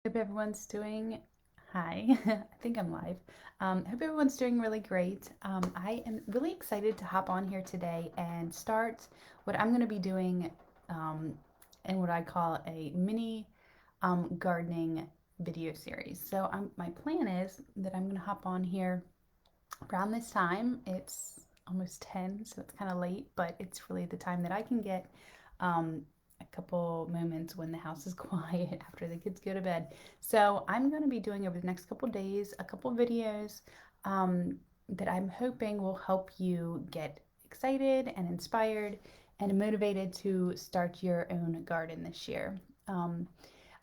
Hope everyone's doing, hi, I think I'm live. Hope everyone's doing really great. I am really excited to hop on here today and start what I'm going to be doing in what I call a mini gardening video series. So my plan is that I'm going to hop on here around this time. It's almost 10, so it's kind of late, but it's really the time that I can get a couple moments when the house is quiet after the kids go to bed. So I'm going to be doing over the next couple days a couple videos that I'm hoping will help you get excited and inspired and motivated to start your own garden this year. I'm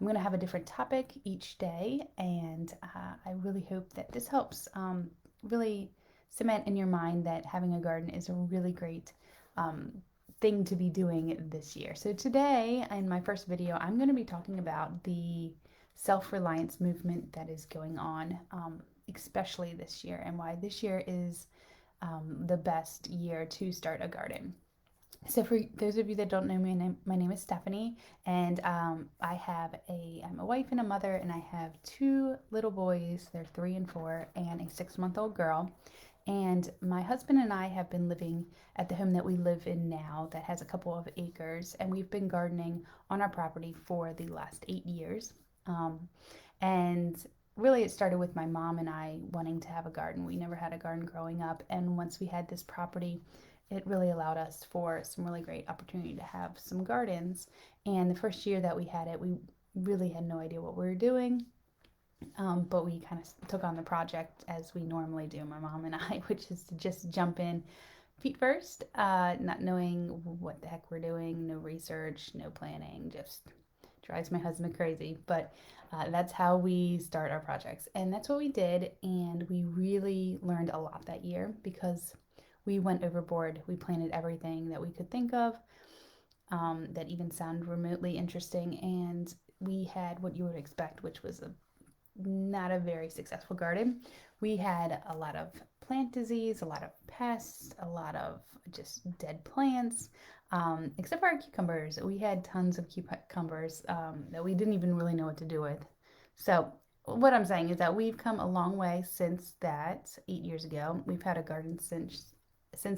going to have a different topic each day, and I really hope that this helps really cement in your mind that having a garden is a really great thing to be doing this year. So today, in my first video, I'm going to be talking about the self-reliance movement that is going on, especially this year, and why this year is the best year to start a garden. So for those of you that don't know me, my name is Stephanie, and I'm a wife and a mother, and I have two little boys. They're 3 and 4, and a 6-month-old girl. And my husband and I have been living at the home that we live in now that has a couple of acres, and we've been gardening on our property for the last 8 years. And really, it started with my mom and I wanting to have a garden. We never had a garden growing up, and once we had this property, it really allowed us for some really great opportunity to have some gardens. And the first year that we had it, we really had no idea what we were doing. But we kind of took on the project as we normally do, my mom and I, which is to just jump in feet first, not knowing what the heck we're doing, no research, no planning, just drives my husband crazy. But that's how we start our projects. And that's what we did. And we really learned a lot that year because we went overboard. We planted everything that we could think of that even sounded remotely interesting. And we had what you would expect, which was not a very successful garden. We had a lot of plant disease, a lot of pests, a lot of just dead plants, except for our cucumbers. We had tons of cucumbers that we didn't even really know what to do with. So, what I'm saying is that we've come a long way since that 8 years ago. We've had a garden since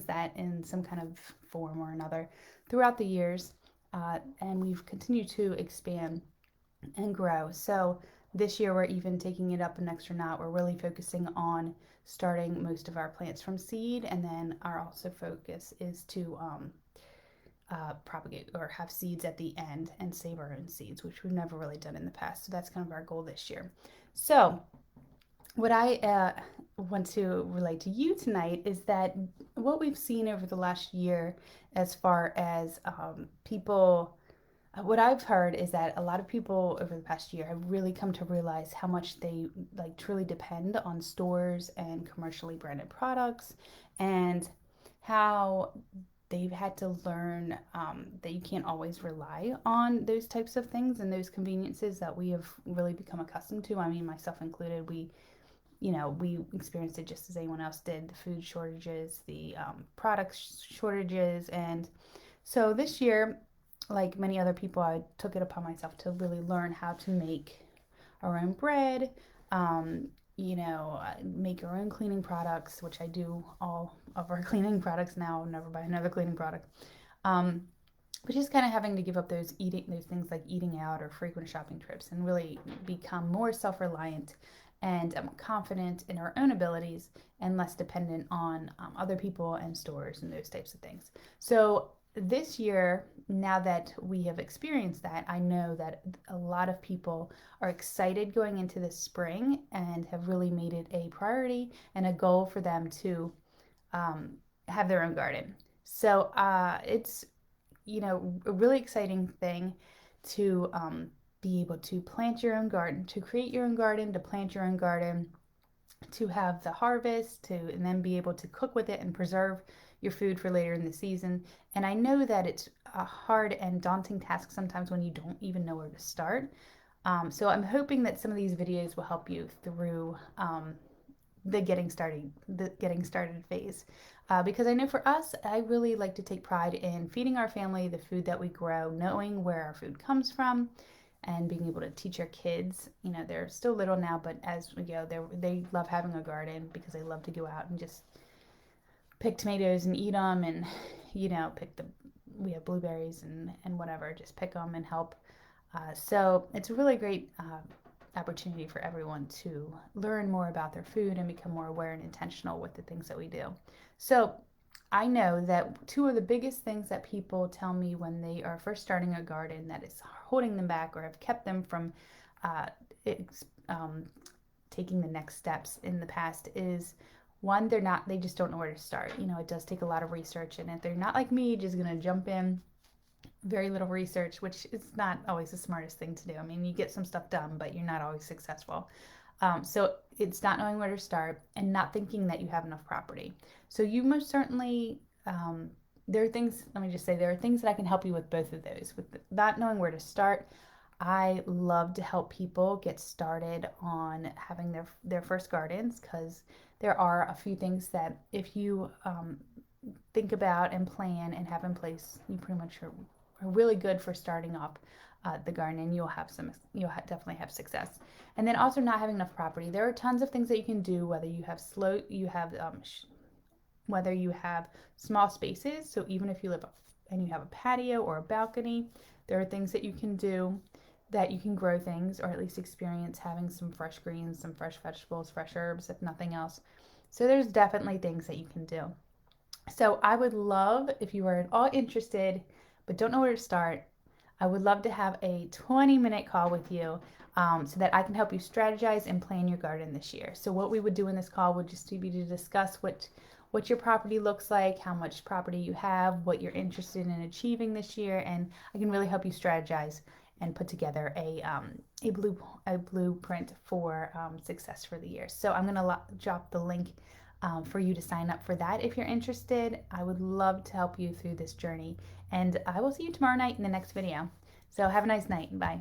that in some kind of form or another throughout the years, and we've continued to expand and grow. So this year we're even taking it up an extra notch. We're really focusing on starting most of our plants from seed, and then our also focus is to propagate or have seeds at the end and save our own seeds, which we've never really done in the past. So that's kind of our goal this year. So what I want to relate to you tonight is that what we've seen over the last year, as far as people, what I've heard is that a lot of people over the past year have really come to realize how much they like truly depend on stores and commercially branded products, and how they've had to learn that you can't always rely on those types of things and those conveniences that we have really become accustomed to. I mean, myself included, we experienced it just as anyone else did, the food shortages, the product shortages. And so this year, like many other people, I took it upon myself to really learn how to make our own bread, make our own cleaning products, which I do all of our cleaning products now, never buy another cleaning product. Um, but just kind of having to give up those things like eating out or frequent shopping trips and really become more self-reliant and confident in our own abilities and less dependent on other people and stores and those types of things. So this year, now that we have experienced that, I know that a lot of people are excited going into the spring and have really made it a priority and a goal for them to have their own garden. So it's a really exciting thing to be able to plant your own garden, to create your own garden, to plant your own garden, to have the harvest, and then be able to cook with it and preserve your food for later in the season. And I know that it's a hard and daunting task sometimes when you don't even know where to start. So I'm hoping that some of these videos will help you through the getting started phase. Because I know for us, I really like to take pride in feeding our family the food that we grow, knowing where our food comes from, and being able to teach your kids. You know, they're still little now, but as we go, they love having a garden because they love to go out and just pick tomatoes and eat them, and pick the we have blueberries and whatever, just pick them and help. So it's a really great opportunity for everyone to learn more about their food and become more aware and intentional with the things that we do. So I know that two of the biggest things that people tell me when they are first starting a garden that is holding them back or have kept them from uh, um, taking the next steps in the past is one, they just don't know where to start. It does take a lot of research, and if they're not like me, just gonna jump in, very little research, which is not always the smartest thing to do. I mean, you get some stuff done, but you're not always successful. So it's not knowing where to start and not thinking that you have enough property. So you most certainly, there are things, let me just say, there are things that I can help you with both of those. With not knowing where to start, I love to help people get started on having their first gardens, because there are a few things that if you think about and plan and have in place, you pretty much are really good for starting up the garden, and you'll definitely have success. And then also not having enough property. There are tons of things that you can do, whether you have small spaces. So even if you live and you have a patio or a balcony, there are things that you can do that you can grow things, or at least experience having some fresh greens, some fresh vegetables, fresh herbs, if nothing else. So there's definitely things that you can do. So I would love, if you are at all interested but don't know where to start, I would love to have a 20-minute call with you, so that I can help you strategize and plan your garden this year. So what we would do in this call would just be to discuss what your property looks like, how much property you have, what you're interested in achieving this year, and I can really help you strategize and put together a blueprint for success for the year. So I'm going to drop the link for you to sign up for that if you're interested. I would love to help you through this journey, and I will see you tomorrow night in the next video. So have a nice night. Bye.